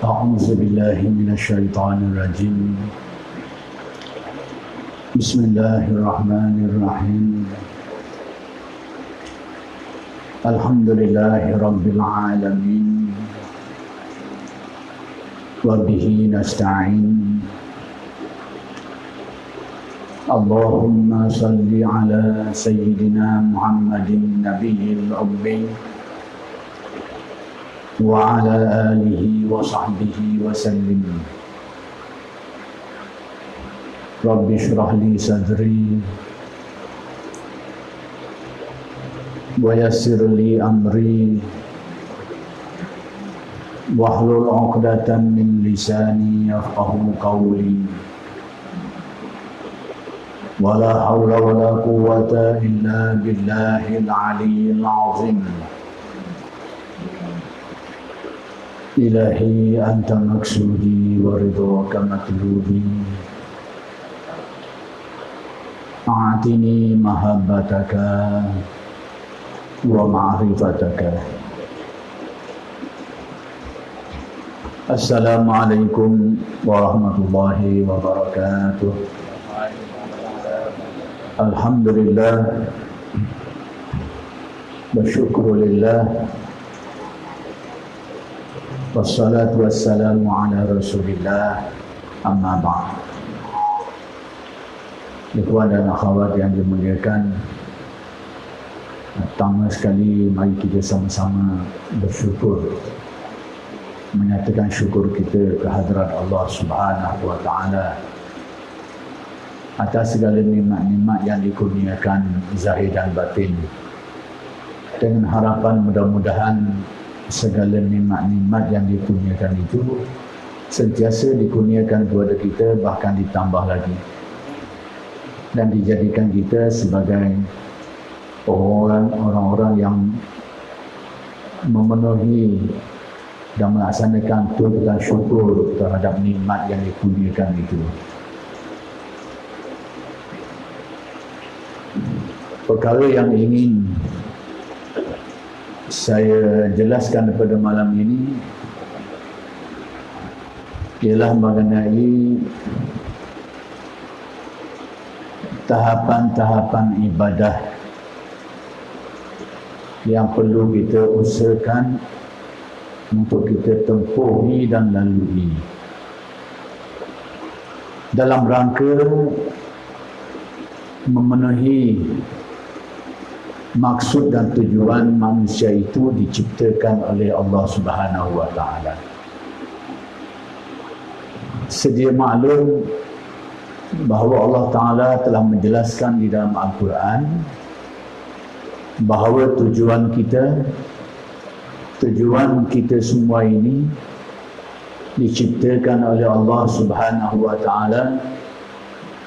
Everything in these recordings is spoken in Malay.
أعوذ بالله من الشيطان الرجيم بسم الله الرحمن الرحيم الحمد لله رب العالمين وبه نستعين اللهم صل على سيدنا محمد النبي الأمي وعلى آله وصحبه وسلم رب اشرح لي صدري ويسر لي أمري واحلل عقدة من لساني يفقه قولي ولا حول ولا قوة إلا بالله العلي العظيم إلهي أنت مقصودي ورضاك مطلوبي أعطني محبتك ومعرفتك. Assalamualaikum warahmatullahi wabarakatuh. Alhamdulillah, bersyukurillah, wassalatu wassalamu ala rasulillah, amma ba'd. Ikhwan dan akhwat yang dimuliakan, pertama sekali mari kita sama-sama bersyukur, menyatakan syukur kita kehadrat Allah Subhanahu wa taala atas segala nikmat-nikmat yang dikurniakan zahir dan batin, dengan harapan mudah-mudahan segala nikmat-nikmat yang dikurniakan itu sentiasa dikurniakan kepada kita, bahkan ditambah lagi, dan dijadikan kita sebagai orang-orang yang memenuhi dan melaksanakan tuntutan syukur terhadap nikmat yang dikurniakan itu. Perkara yang ingin saya jelaskan pada malam ini ialah mengenai tahapan-tahapan ibadah yang perlu kita usahakan untuk kita tempuhi dan lalui dalam rangka memenuhi maksud dan tujuan manusia itu diciptakan oleh Allah Subhanahu wa taala. Sedia maklum bahawa Allah Taala telah menjelaskan di dalam Al-Quran bahawa tujuan kita semua ini diciptakan oleh Allah Subhanahu wa taala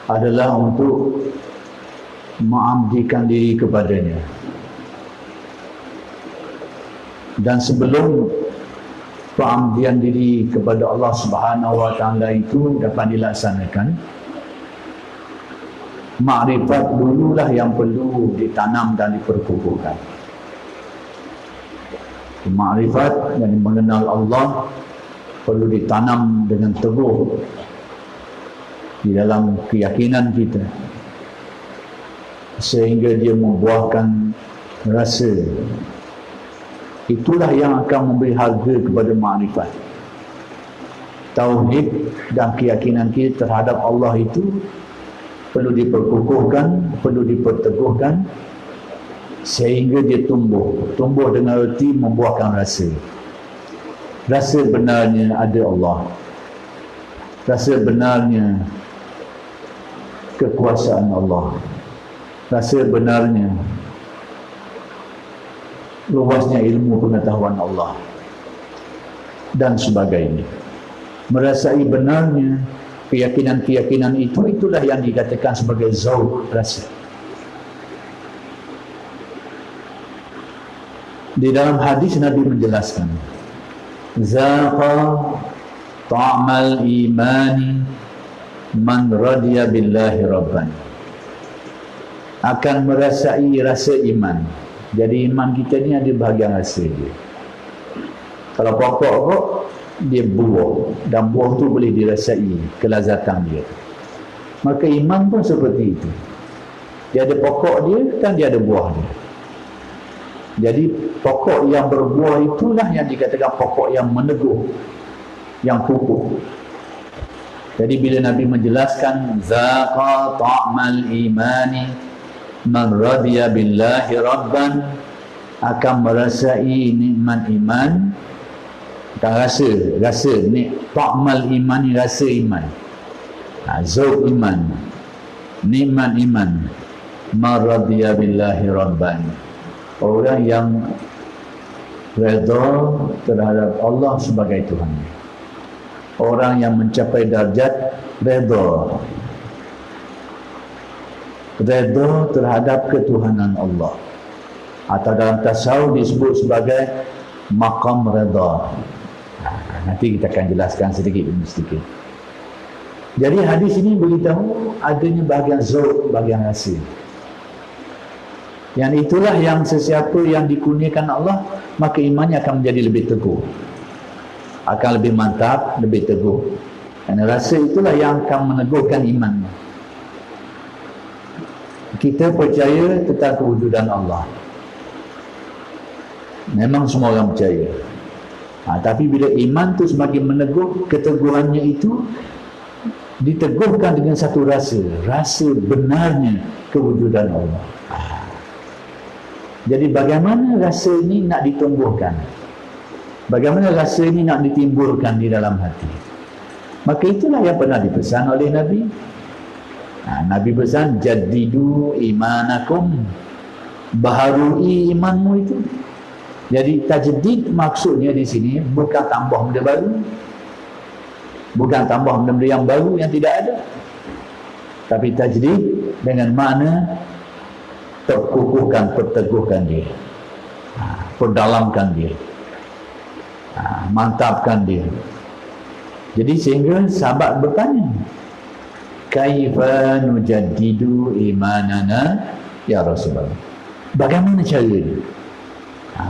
adalah untuk mengabdikan diri kepadanya. Dan sebelum pengabdian diri kepada Allah Subhanahu wa taala itu dapat dilaksanakan, makrifat dululah yang perlu ditanam dan diperkukuhkan. Makrifat yang mengenal Allah perlu ditanam dengan teguh di dalam keyakinan kita, sehingga dia membuahkan rasa. Itulah yang akan memberi harga kepada makrifat. Tauhid dan keyakinan kita terhadap Allah itu perlu diperkukuhkan, perlu diperteguhkan, sehingga dia tumbuh dengan erti membuahkan rasa. Rasa benarnya ada Allah, rasa benarnya kekuasaan Allah, rasa benarnya luasnya ilmu pengetahuan Allah, dan sebagainya. Merasai benarnya keyakinan-keyakinan itulah yang dikatakan sebagai zauq, rasa. Di dalam hadis Nabi menjelaskan, zaqa ta'mal imani man radiya billahi rabban. Akan merasai rasa iman. Jadi iman kita ni ada bahagian rasa dia. Kalau pokok dia buah, dan buah tu boleh dirasai kelazatan dia. Maka iman pun seperti itu. Dia ada pokok dia dan dia ada buah dia. Jadi pokok yang berbuah itulah yang dikatakan pokok yang meneguh, yang kukuh. Jadi bila Nabi menjelaskan zaqa ta'mal imani man radiya billahi rabban, akan merasai nikmat iman, akan rasa ni ta'mal iman, ni rasa iman, zauq iman, nikmat iman. Man radiya billahi rabban, orang yang redha terhadap Allah sebagai Tuhan, orang yang mencapai darjat redha terhadap ketuhanan Allah, atau dalam tasawuf disebut sebagai maqam redha. Nanti kita akan jelaskan sedikit demi sedikit. Jadi hadis ini beritahu adanya bahagian zauq, bahagian rasa. Yang itulah yang sesiapa yang dikurniakan Allah, maka imannya akan menjadi lebih teguh, akan lebih mantap, lebih teguh. Kerana rasa itulah yang akan meneguhkan iman. Kita percaya tentang kewujudan Allah. Memang semua orang percaya. Tapi bila iman tu semakin meneguh, keteguhannya itu diteguhkan dengan satu rasa benarnya kewujudan Allah. Jadi bagaimana rasa ini nak ditumbuhkan? Bagaimana rasa ini nak ditimbulkan di dalam hati? Maka itulah yang pernah dipesan oleh Nabi. Nabi pesan, jaddidu imanakum, baharui imanmu itu. Jadi tajdid maksudnya di sini bukan tambah benda baru, bukan tambah benda-benda yang baru yang tidak ada, tapi tajdid dengan makna perkukuhkan, perteguhkan dia, perdalamkan dia, mantapkan dia. Jadi sehingga sahabat bertanya, kaifa nujaddidu imanana ya Rasulullah, bagaimana caranya?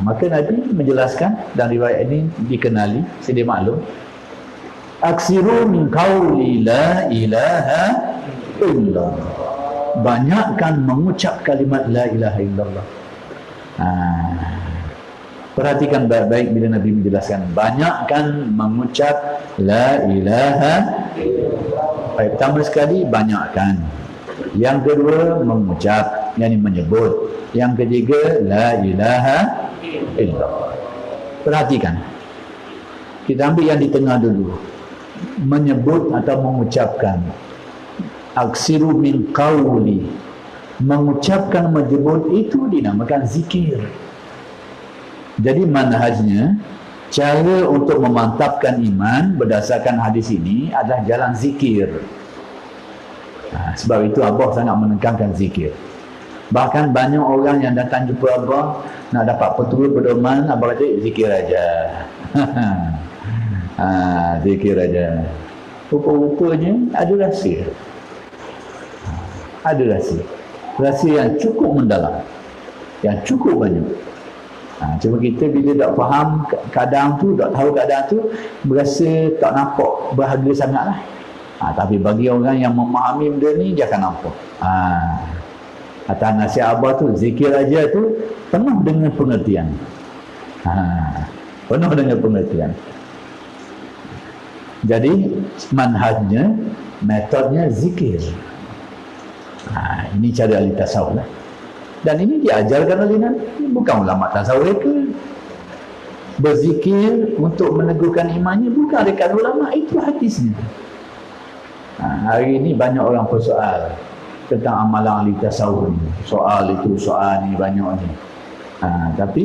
Maka Nabi menjelaskan, dan riwayat ini dikenali, sedia maklum, aksiru min qawli la ilaha illallah, banyakkan mengucap kalimat la ilaha illallah. Perhatikan baik-baik bila Nabi menjelaskan, banyakkan mengucap la ilaha illallah. Baik, pertama sekali banyakkan, yang kedua mengucap, yakni menyebut, yang ketiga la ilaha illallah. Perhatikan, kita ambil yang di tengah dulu, menyebut atau mengucapkan. Aksiru min qawli, mengucapkan, menyebut, itu dinamakan zikir. Jadi manhajnya, cara untuk memantapkan iman berdasarkan hadis ini adalah jalan zikir. Sebab itu Abah sangat menekankan zikir. Bahkan banyak orang yang datang jumpa Abah nak dapat petunjuk pedoman, Abah kata zikir aja. Zikir aja. Rupa-rupanya ada rahsia. Ada rahsia yang cukup mendalam, yang cukup banyak. Cuma kita bila tak faham keadaan tu, tak tahu keadaan tu, berasa tak nampak berharga sangatlah. Tapi bagi orang yang memahami benda ni, dia akan nampak. Atas nasihat Abah tu, zikir aja tu penuh dengan pengertian. Penuh dengan pengertian. Jadi manhajnya, metodnya zikir. Ini cara ahli tasawuf lah. Dan ini diajarkan oleh Nabi, bukan ulama tasawuf mereka. Berzikir untuk meneguhkan imannya bukan rekan ulama, itu hadisnya. Hari ini banyak orang persoal tentang amalan ahli tasawuf ni. Soal itu, soal ni, banyak ni. Tapi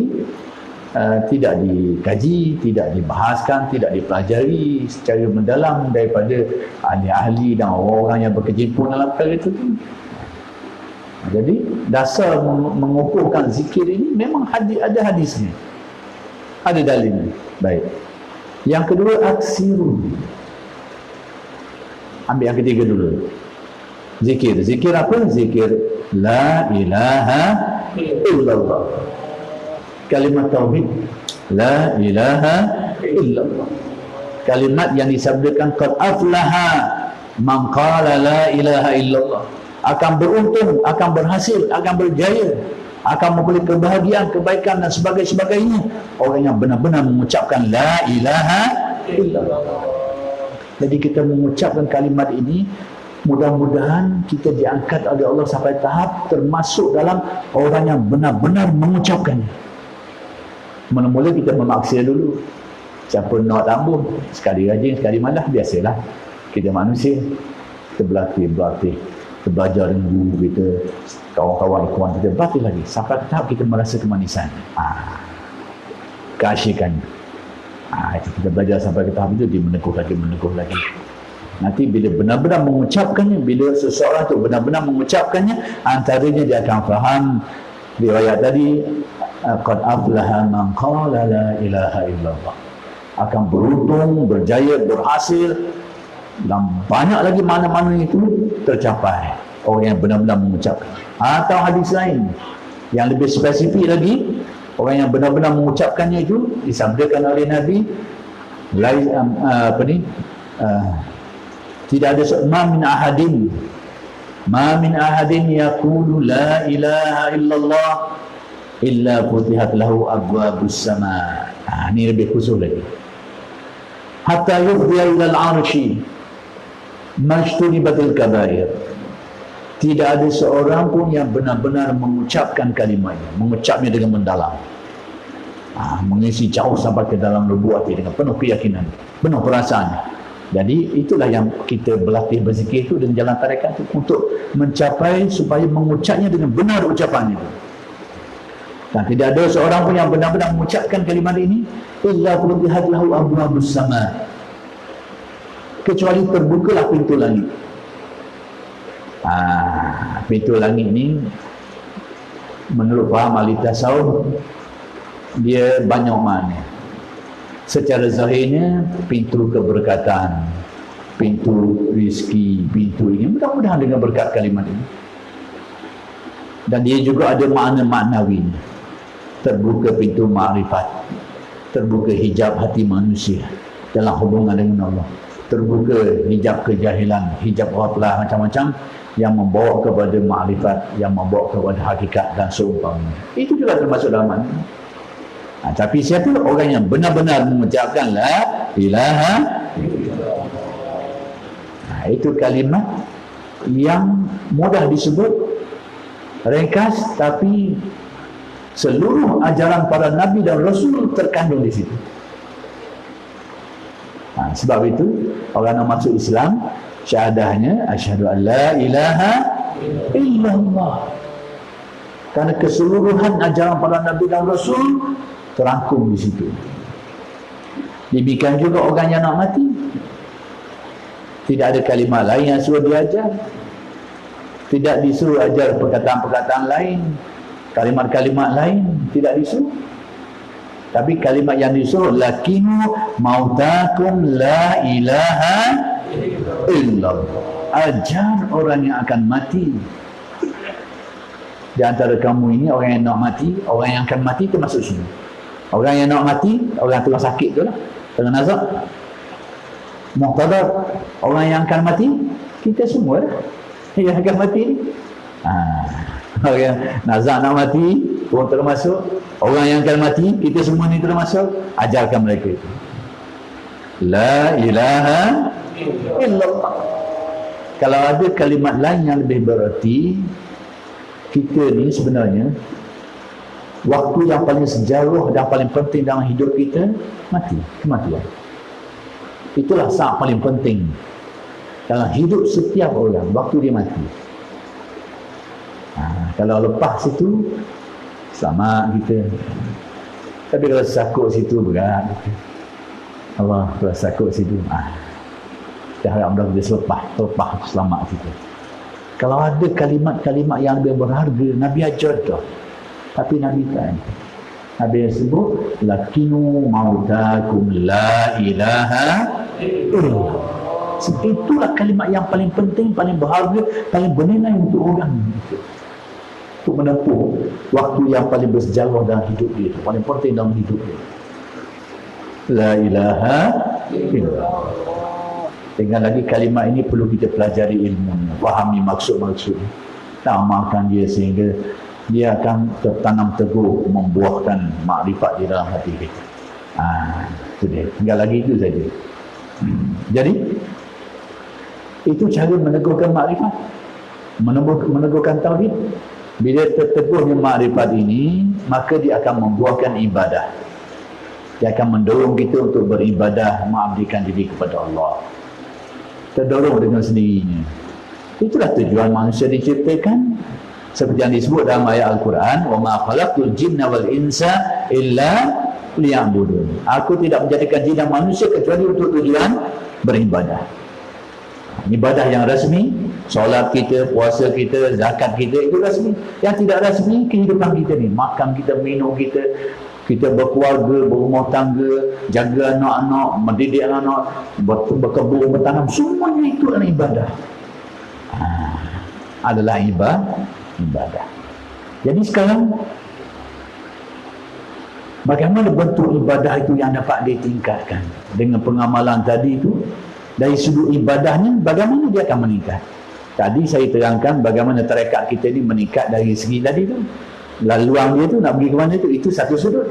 tidak dikaji, tidak dibahaskan, tidak dipelajari secara mendalam daripada ahli-ahli dan orang-orang yang berkecimpung dalam perkara itu. Jadi dasar mengukuhkan zikir ini memang ada hadisnya, ada dalilnya. Baik. Yang kedua, aksiru. Ambil yang ketiga dulu. Zikir. Zikir apa? Zikir la ilaha illallah. Kalimat tauhid, la ilaha illallah. Kalimat yang disabdakan qad aflaha man qala la ilaha illallah. Akan beruntung, akan berhasil, akan berjaya, akan memperoleh kebahagiaan, kebaikan dan sebagainya orang yang benar-benar mengucapkan la ilaha illallah. Jadi kita mengucapkan kalimat ini, mudah-mudahan kita diangkat oleh Allah sampai tahap termasuk dalam orang yang benar-benar mengucapkannya. Mula-mula kita memaksa dulu. Siapa nak tambung, sekali rajin, sekali malas, biasalah. Kita manusia, kita berlatih. Kita belajar dengan guru kita, kawan-kawan ikhwan kita, berlatih lagi sampai tahap kita merasa kemanisan, keasyikan. Kita belajar sampai ke tahap itu, dia meneguh lagi. Nanti bila benar-benar mengucapkannya, bila seseorang tu benar-benar mengucapkannya, antaranya dia akan faham riwayat tadi, qad aflaha man qala la ilaha illallah. Akan beruntung, berjaya, berhasil, dan banyak lagi mana-mana itu tercapai orang yang benar-benar mengucapkan. Atau hadis lain yang lebih spesifik lagi, orang yang benar-benar mengucapkannya itu disabdakan oleh Nabi, tidak ada ma min ahadin yaqulu la ilaha illallah illa futihat lahu abwabus sama. Ini lebih khusus lagi. Hatta yufdiya ila al-arshi majtunibatil kabair. Tidak ada seorang pun yang benar-benar mengucapkan kalimatnya, mengucapnya dengan mendalam, mengisi jauh sampai ke dalam lubuk hati dengan penuh keyakinan, penuh perasaan. Jadi itulah yang kita berlatih berzikir itu dengan jalan tarekat itu, untuk mencapai supaya mengucapnya dengan benar ucapan itu. Dan tidak ada seorang pun yang benar-benar mengucapkan kalimat ini illa futihat lahu abwabus sama, kecuali terbukalah pintu langit. Pintu langit ni menurut faham ahli tasawuf, dia banyak makna. Secara zahirnya pintu keberkatan, pintu rezeki, pintu ini, mudah-mudahan dengan berkat kalimat ini. Dan dia juga ada makna maknawi, terbuka pintu makrifat, terbuka hijab hati manusia dalam hubungan dengan Allah, terbuka hijab kejahilan, hijab ghaflah, macam-macam yang membawa kepada makrifat, yang membawa kepada hakikat dan seumpamanya. Itu juga termasuk dalam makna. Tapi siapa orang yang benar-benar mengucapkan la ilaha illallah, itu kalimat yang mudah disebut, ringkas, tapi seluruh ajaran para nabi dan rasul terkandung di situ. Sebab itu orang yang masuk Islam, syahadahnya asyhadu an la ilaha illallah, karena keseluruhan ajaran para nabi dan rasul terangkum di situ. Demikian juga orang yang nak mati, tidak ada kalimat lain yang suruh diajar, tidak disuruh ajar perkataan-perkataan lain, kalimat-kalimat lain tidak disuruh. Tapi kalimat yang disuruh, lakinu mautakum la ilaha illallah. Ajar orang yang akan mati. Di antara kamu ini, orang yang nak mati, orang yang akan mati termasuk sini. Orang yang nak mati, orang yang tengah sakit tu lah, tengah nazak, muqtadar. Orang yang akan mati, kita semua lah yang akan mati ni. Orang yang nazak nak mati pun termasuk. Orang yang akan mati, kita semua ni termasuk. Ajarkan mereka itu la ilaha illallah. Kalau ada kalimat lain yang lebih berarti, kita ni sebenarnya waktu yang paling sejaruh dan paling penting dalam hidup kita, mati, kematian. Itulah saat paling penting dalam hidup setiap orang, waktu dia mati. Kalau lepas situ, selamat kita. Tapi kalau sakut situ, berat kita. Allah, kalau sakut situ, kita harap mudah kita selepas selamat kita. Kalau ada kalimat-kalimat yang lebih berharga, Nabi ajar tu. Tapi Nabi kan, Nabi yang sebut, lakinu mautakum la ilaha illallah. Itulah kalimat yang paling penting, paling berharga, paling bernilai untuk orang, untuk menempuh waktu yang paling bersejarah dalam hidup dia, paling penting dalam hidup dia. La ilaha illallah. Tinggal lagi kalimat ini perlu kita pelajari ilmu, fahami maksud-maksud, amalkan dia sehingga dia akan tertanam teguh, membuahkan makrifat di dalam hati kita. Itu dia. Tinggal lagi itu saja. Jadi itu cara meneguhkan makrifat, meneguhkan tauhid. Bila terteguhnya makrifat ini, maka dia akan membuahkan ibadah. Dia akan mendorong kita untuk beribadah, mengabdikan diri kepada Allah. Terdorong dengan sendirinya. Itulah tujuan manusia diciptakan. Seperti yang disebut dalam ayat Al-Quran, wa ma khalaqtul jinna wal insa illa liya'budun. Aku tidak menjadikan jin dan manusia kecuali untuk tujuan beribadah. Ibadah yang rasmi, solat kita, puasa kita, zakat kita, itu rasmi. Yang tidak rasmi, kehidupan kita ni, makan kita, minum kita, kita berkeluarga, berumah tangga, jaga anak-anak, mendidik anak-anak, berkebun, bertanam, semuanya itu adalah ibadah. Adalah ibadah. Jadi sekarang, bagaimana bentuk ibadah itu yang dapat ditingkatkan? Dengan pengamalan tadi itu, dari sudut ibadahnya, bagaimana dia akan meningkat? Tadi saya terangkan bagaimana tarekat kita ini meningkat dari segi tadi tu. Laluan dia tu nak pergi ke mana tu, itu satu sudut.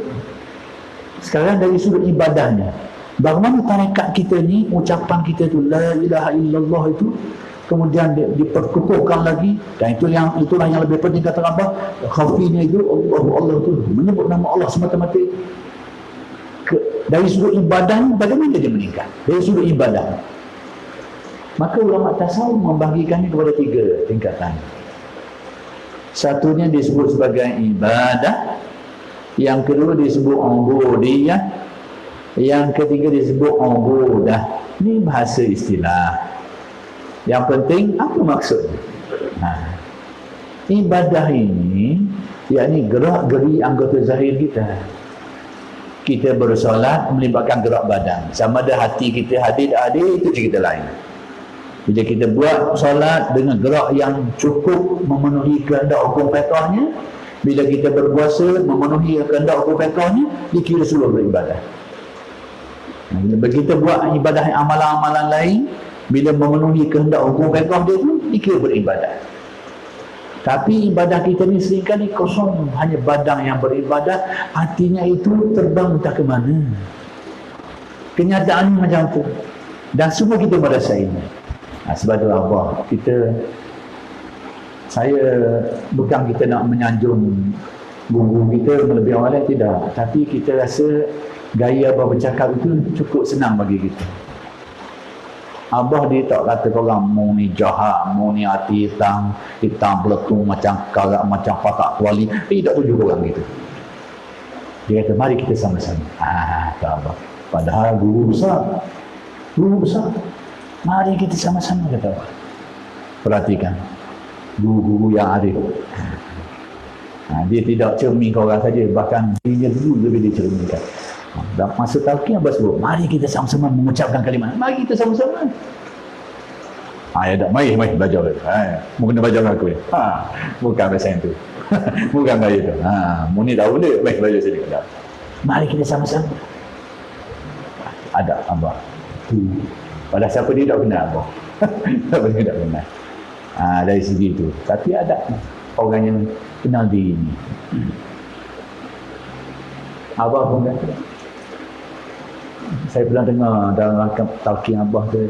Sekarang dari sudut ibadahnya, bagaimana tarekat kita ni, ucapan kita tu la ilaha illallah itu kemudian diperkukuhkan lagi, dan itulah yang lebih penting kata Rabbah, khafinya itu Allah tu menyebut nama Allah semata-mata. Dari sudut ibadah, bagaimana dia meningkat? Dari sudut ibadah, maka ulama tasawuf membagikannya kepada 3 tingkatan. Satunya disebut sebagai ibadah, yang kedua disebut ubudiyah, yang ketiga disebut ubudah. Ini bahasa istilah. Yang penting apa maksudnya? Ibadah ini yakni gerak-geri anggota zahir kita. Kita bersolat melibatkan gerak badan. Sama ada hati kita hadir tak hadir, itu cerita lain. Bila kita buat solat dengan gerak yang cukup memenuhi kehendak hukum fitrahnya, bila kita berpuasa memenuhi kehendak hukum fitrahnya, dikira seluruh beribadah. Bila kita buat ibadah amalan-amalan lain, bila memenuhi kehendak hukum fitrah dia tu, dikira beribadah. Tapi ibadah kita ni seringkali kosong, hanya badan yang beribadah, hatinya itu terbang entah ke mana. Kenyataannya macam tu. Dan semua kita merasa ini. Sebab itu Allah, saya bukan kita nak menyanjung guru kita melebihi orang lain, tidak. Tapi kita rasa gaya Abah bercakap itu cukup senang bagi kita. Abah dia tak kata korang mu ni jahat, mu ni hati hitam peletung macam karak, macam patak kuali. Dia tak tuju korang gitu. Dia kata mari kita sama-sama. Kata Abah. Padahal guru besar. Mari kita sama-sama, kata Abah. Perhatikan guru-guru yang arif. Dia tidak cermin ke orang saja, bahkan dirinya dulu lebih dicerminkan. Dan masa talqin Abah sebut, mari kita sama-sama mengucapkan kalimat. Mari kita sama-sama. Ya tak, mari belajar. Mu kena belajar dengan aku ni. Bukan bahasa yang tu. Bukan gaya tu. Mu ni tahu dia, mari belajar sini. Mari kita sama-sama. Ada Abah. Pada siapa dia tak kenal Abah. Dia tak kenal. Dari segi itu. Tapi ada orang yang kenal diri ini. Abah pun kata, saya pernah dengar dalam rakam talqin Abah tu,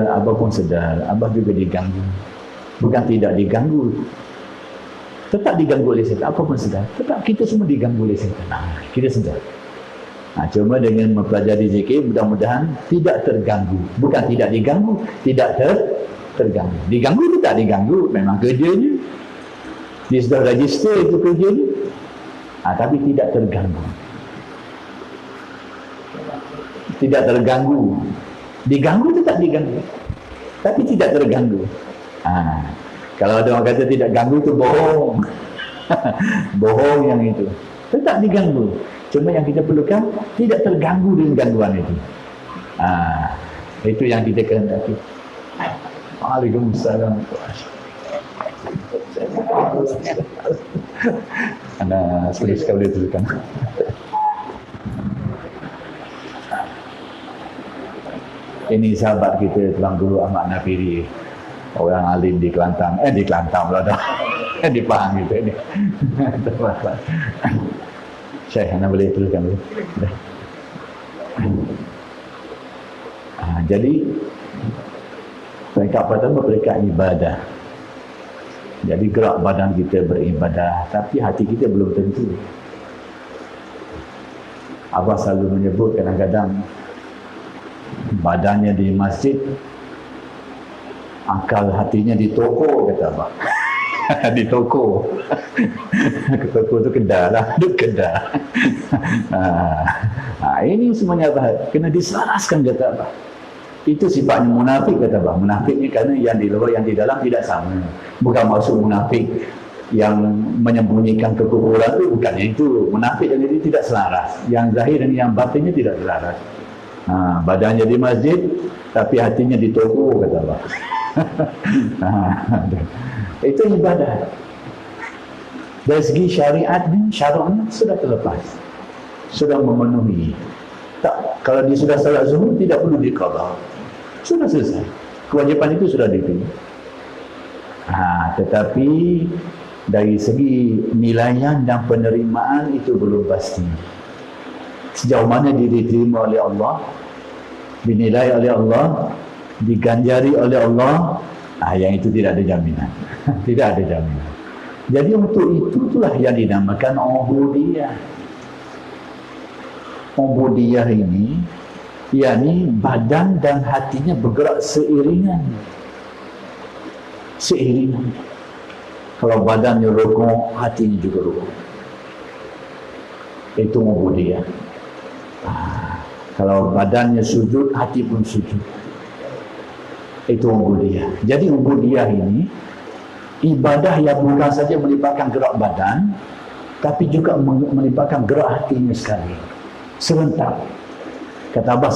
Abah pun sedar, Abah juga diganggu. Bukan tidak diganggu, tetap diganggu oleh setan. Apa pun sedar, tetap kita semua diganggu oleh setan. Kita sedar. Cuma dengan mempelajari zikir, mudah-mudahan tidak terganggu. Bukan tidak diganggu, tidak terganggu. Diganggu itu tak diganggu, memang kerjanya. Dia sudah register itu kerjanya. Tapi tidak terganggu. Tidak terganggu. Diganggu itu tak diganggu, tapi tidak terganggu. Kalau ada orang kata tidak ganggu itu bohong. Bohong yang itu. Tetap diganggu. Cuma yang kita perlukan tidak terganggu dengan gangguan itu. Itu yang kita kehendaki. Waalaikumsalam. Anda sekali boleh tuliskan. Ini sahabat kita Tuan Guru Ahmad Nafiri, orang alim di Kelantan. Di Kelantan pula dah. Di Pahang kita ni. Syekh, anda boleh teruskan dulu. Jadi peringkat pertama peringkat ibadah. Jadi gerak badan kita beribadah, tapi hati kita belum tentu. Abah selalu menyebut kadang-kadang badannya di masjid, akal hatinya di toko, kata Abah. Di toko. Toko tu kedai lah, duduk kedai. Ini semuanya Abah kena diselaraskan, kata Abah. Itu sifatnya munafik, kata Abah. Munafik ni kerana yang di luar yang di dalam tidak sama. Bukan maksud munafik yang menyembunyikan kekufuran itu, bukannya itu. Munafik yang itu tidak selaras. Yang zahir dan yang batinnya tidak selaras. Badannya di masjid tapi hatinya di toko, kata Abah. Itu ibadah. Dari segi syariatnya, syaraknya sudah terlepas, sudah memenuhi. Tak, kalau dia sudah salat zuhur tidak perlu diqadha, sudah selesai, kewajipan itu sudah dipilih. Tetapi dari segi nilaian dan penerimaan itu belum pasti. Sejauh mana dia diterima oleh Allah, dinilai oleh Allah, diganjari oleh Allah, yang itu tidak ada jaminan. Tidak ada jaminan. Jadi untuk itulah yang dinamakan ubudiyah. Ubudiyah ini, yakni badan dan hatinya bergerak seiringan. Seiringan. Kalau badannya rukuk, hatinya juga rukuk. Itu ubudiyah. Kalau badannya sujud, hati pun sujud. Itu ubudiyah. Jadi ubudiyah ini ibadah yang bukan saja melibatkan gerak badan, tapi juga melibatkan gerak hatinya sekali, serentak. Kata Abah,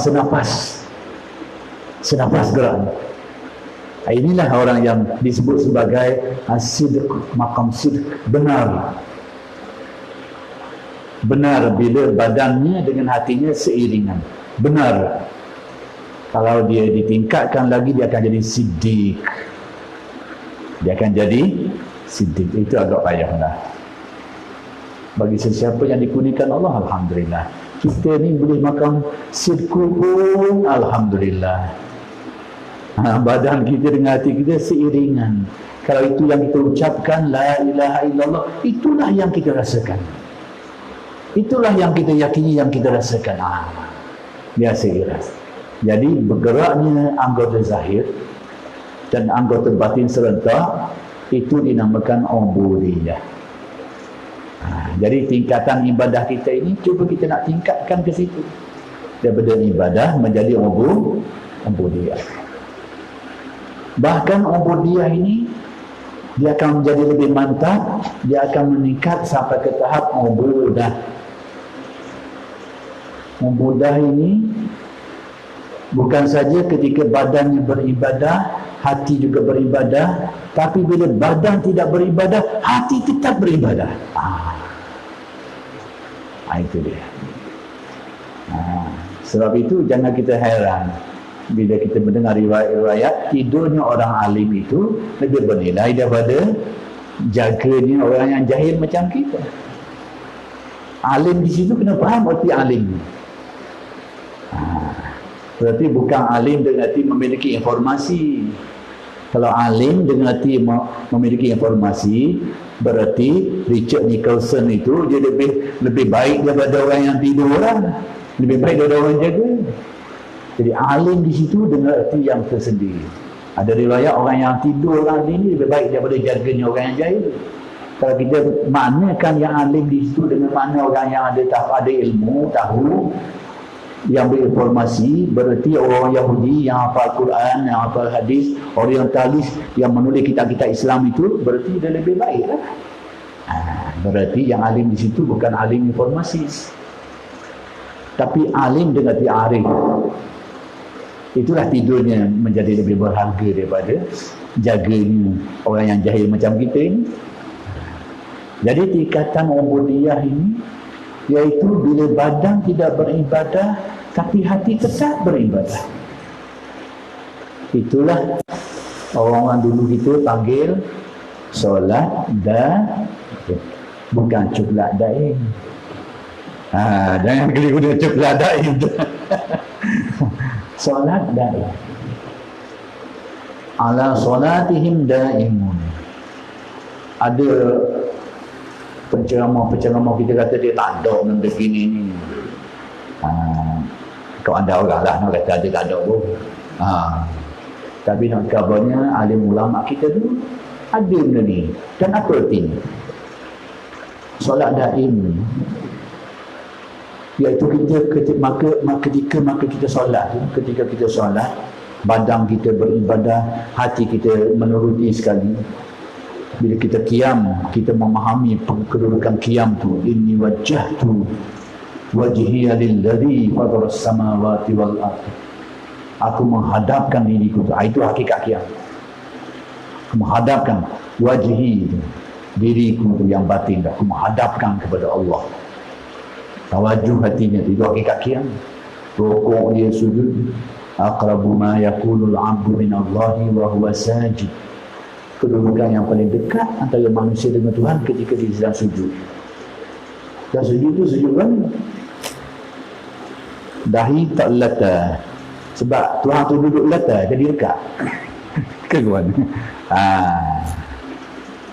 senapas gerak. Inilah orang yang disebut sebagai as-sidq, maqam sidq, benar bila badannya dengan hatinya seiringan, benar. Kalau dia ditingkatkan lagi, dia akan jadi siddiq. Dia akan jadi siddiq. Itu agak payah lah. Bagi sesiapa yang dikurniakan Allah, alhamdulillah. Kita ni boleh makan sidqu pun, alhamdulillah. Badan kita dengan hati kita seiringan. Kalau itu yang kita ucapkan, la ilaha illallah, itulah yang kita rasakan. Itulah yang kita yakini, yang kita rasakan. Dia seiras. Jadi bergeraknya anggota zahir dan anggota batin serentak, itu dinamakan ubudiyah. Jadi tingkatan ibadah kita ini, cuba kita nak tingkatkan ke situ. Daripada ibadah menjadi ubudiyah. Bahkan ubudiyah ini, dia akan menjadi lebih mantap, dia akan meningkat sampai ke tahap ubudah. Ubudah ini bukan saja ketika badannya beribadah, hati juga beribadah, tapi bila badan tidak beribadah, hati tetap beribadah. Itu dia. Sebab itu jangan kita heran bila kita mendengar riwayat tidurnya orang alim itu lebih bernilai daripada jaganya orang yang jahil macam kita. Alim di situ kena faham arti alim. Berarti bukan alim dengan arti memiliki informasi. Kalau alim dengan arti memiliki informasi, berarti Richard Nicholson itu dia lebih baik daripada orang yang tidur orang, lebih baik daripada orang jaga. Jadi alim di situ dengan arti yang tersendiri. Ada riwayat orang yang tidur orang ini lebih baik daripada jaganya orang yang jahil. Kalau kita maknakan yang alim di situ dengan makna orang yang ada ilmu, tahu, yang berinformasi, berarti orang Yahudi yang hafal Quran, yang hafal hadis, orientalis yang menulis kitab-kitab Islam itu, berarti dia lebih baik lah. Berarti yang alim di situ bukan alim informasi, tapi alim dengan arti arif. Itulah tidurnya menjadi lebih berharga daripada jaganya orang yang jahil macam kita ini. Jadi tingkatan ubudiyah ini, iaitu bila badan tidak beribadah tapi hati tetap beribadah. Itulah orang-orang dulu kita panggil solat bukan coklat daim. Jangan keliru dengan coklat daim. Solat daim. Ala solatihim daimun. Ada penceramah kita kata dia tak ada dengan begini ni. Kau ada orang lah nak kata ada tak ada pun. Tapi nak kabarnya alim ulama kita tu ada benda ni. Dan apa artinya? Solat daim iaitu ketika kita solat tu, ketika kita solat, badan kita beribadah, hati kita menuruti sekali. Bila kita qiyam, kita memahami kedudukan qiyam tu. Inni wajjahtu wajhiya lilladzi fataras samawati wal ardh. Aku menghadapkan diriku. Itu hakikat qiyam. Menghadapkan wajhi, diriku yang batin. Aku menghadapkan kepada Allah. Tawajuh hatinya. Itu hakikat qiyam. Rukuk dia, sujud. Aqrabu ma yakunul 'abdu min Allahi wa huwa sajid. Kedudukan yang paling dekat antara manusia dengan Tuhan ketika dia sedang sujud. Dan sujud tu sujud kan dahi tak lata. Sebab Tuhan tu duduk lata, jadi dekat. Ke kawan?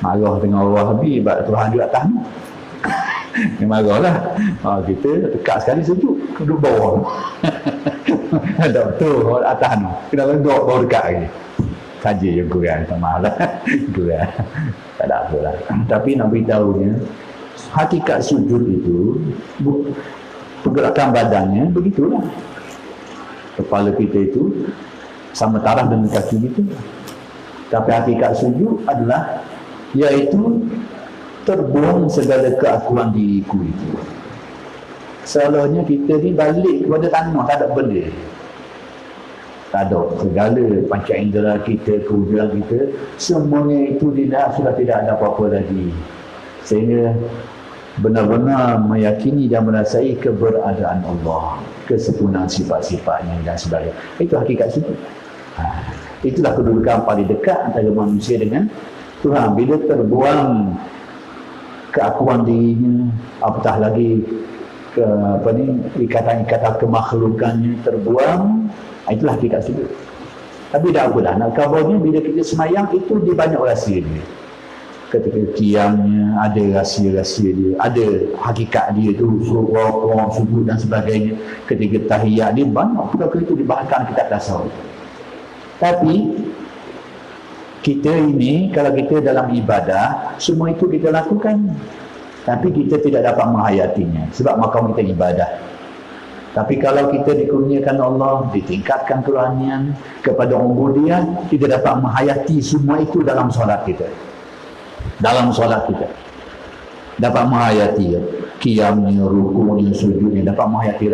Marah dengan Allah habis, sebab Tuhan duduk atas ni. Dia marahlah. Kita dekat sekali sujud, duduk bawah. Tak betul, atas ni. Kena legak bawah dekat lagi. Saja je kurang, tak maaf lah. Kurang. Tak ada apa lah. Tapi nak beritahunya, hakikat sujud itu, pergerakan badannya begitulah. Kepala kita itu sama taraf dengan kaki kita. Tapi hakikat sujud adalah iaitu terbuang segala keakuan diriku itu. Seolah-olanya kita ni balik kepada tanah, tak ada benda. Tak ada. Segala panca indera kita, kewujudan kita, semuanya itu sudah tidak ada apa-apa lagi. Sehingga benar-benar meyakini dan merasai keberadaan Allah, kesempurnaan sifat-sifatnya dan sebagainya. Itu hakikat sujud. Itulah kedudukan paling dekat antara manusia dengan Tuhan. Bila terbuang keakuan dirinya, apatah lagi ikatan-ikatan kemakhlukannya terbuang, itulah hakikat sujud. Tapi dah apalah, nak kabarnya bila kita semayang itu dia banyak rahsia dia. Ketika qiyamnya ada rahsia-rahsia dia, ada hakikat dia tu, surah, sujud dan sebagainya. Ketika tahiyat dia banyak perkara itu dibahaskan kitab tasawuf. Tapi kita ini, kalau kita dalam ibadah, semua itu kita lakukan, tapi kita tidak dapat menghayatinya sebab makam kita ibadah. Tapi kalau kita dikurniakan Allah, ditingkatkan kerohanian kepada ubudiyah, kita dapat menghayati semua itu dalam solat kita. Dalam solat kita dapat menghayati qiyamnya, ruku'nya, sujudnya, dapat menghayati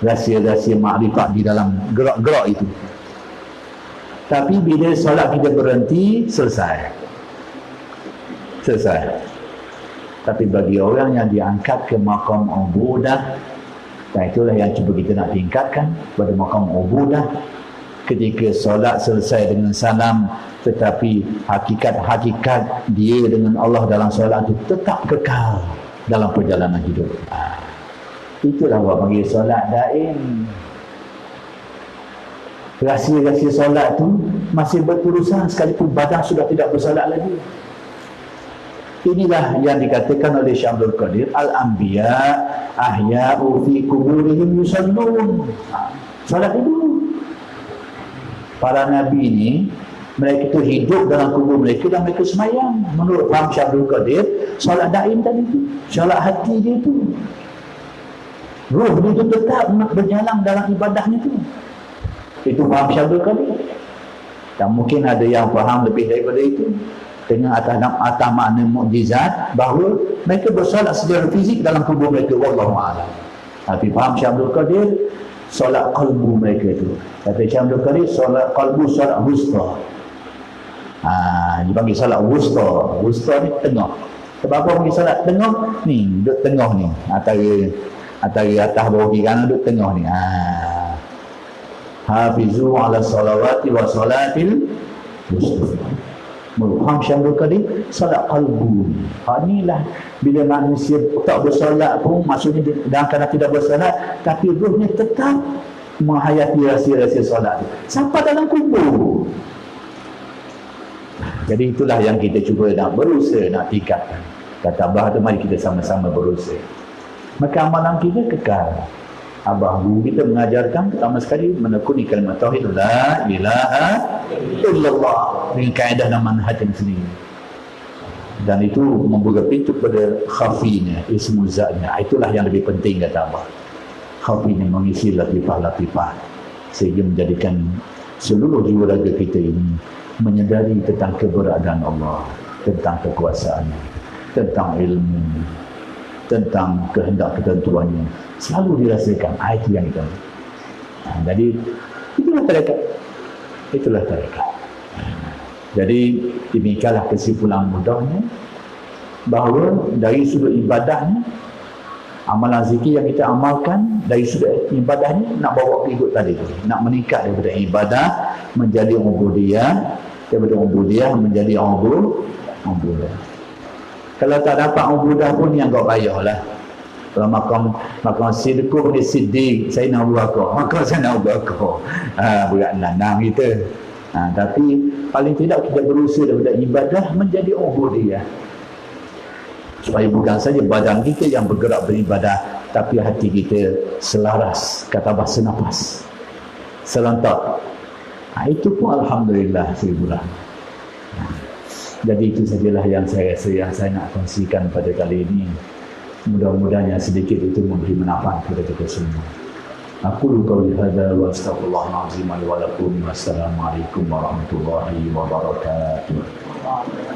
rahsia-rahsia makrifat di dalam gerak-gerak itu. Tapi bila solat kita berhenti, selesai. Tapi bagi orang yang diangkat ke makam ubudah, dan itulah yang cuba kita nak tingkatkan pada makam ubudah, ketika solat selesai dengan salam, tetapi hakikat dia dengan Allah dalam solat itu tetap kekal dalam perjalanan hidup. Itulah orang panggil solat daim. Rahsia-rahsia solat tu masih berterusan sekalipun badan sudah tidak bersolat lagi. Inilah yang dikatakan oleh Syekh Abdul Qadir, al-anbiya ahya'u fi kuburihim yusallun. Solat itu. Para nabi ini, mereka itu hidup dalam kubur mereka dan mereka semayang. Menurut faham Syekh Abdul Qadir, solat daim tadi itu, solat hati dia itu, ruh dia itu tetap berjalan dalam ibadahnya itu. Itu faham Syekh Abdul Qadir. Dan mungkin ada yang faham lebih daripada itu, dengan atas makna mukjizat, bahawa mereka bersolat secara fizik dalam kubur mereka, wallahu a'lam. Tapi faham Syekh Abdul Qadir, solat qalbu mereka itu. Kata Syekh Abdul Qadir, solat qalbu, solat wusta. Dipanggil solat wusta. Wusta ni tengah. Sebab apa panggil solat tengah? Ni, duduk tengah ni. Antara atas bawah kiri kanan, duduk tengah ni. Hafizu ala salawati wa salatil wusta. Mulham Syamsul Qadir, salat qalbu. Inilah bila manusia tak bersolat pun, maksudnya dalam keadaan tidak bersolat, tapi ruhnya tetap menghayati rahsia-rahsia solat. Sampai dalam kubur. Jadi itulah yang kita cuba nak berusaha nak tingkatkan. Kata Abah tu, mari kita sama-sama berusaha. Maka amalan kita kekal. Abah guru kita mengajarkan pertama sekali menekuni kalimat tauhid la ilaha illallah dengan kaedah dan manhaj yang sendiri. Dan itu membuka pintu pada khafinya, ismu zatnya. Itulah yang lebih penting kata Abah. Khafinya mengisi latifah-latifah sehingga menjadikan seluruh jiwa raga kita ini menyedari tentang keberadaan Allah, tentang kekuasaannya, tentang ilmu, tentang kehendak ketentuannya, selalu dirasakan. Itu yang kita. Jadi itulah tarekat. Itulah tarekat. Jadi demikianlah kesimpulan mudahnya bahawa dari sudut ibadahnya, amalan zikir yang kita amalkan dari sudut ibadahnya nak bawa ikut tadi tu, nak meningkat daripada ibadah menjadi ubudiyah, daripada ubudiyah menjadi ubudah. Kalau tak dapat ubudah pun yang kau payahlah. Kalau makam sidquh ni siddiq, saya nak buat kau, maka saya nak buat kau. Berat lanang kita. Tapi paling tidak kita berusaha daripada ibadah menjadi ubudiyah. Supaya bukan saja badan kita yang bergerak beribadah, tapi hati kita selaras, kata bahasa nafas, serentak. Itu pun alhamdulillah seribulah. Jadi itu sajalah yang saya nak kongsikan pada kali ini. Mudah-mudahan yang sedikit itu memberi manfaat kepada kita semua. Aku qauli hadza wa astaghfirullahal azim wa lakum. Wassalamualaikum warahmatullahi wabarakatuh.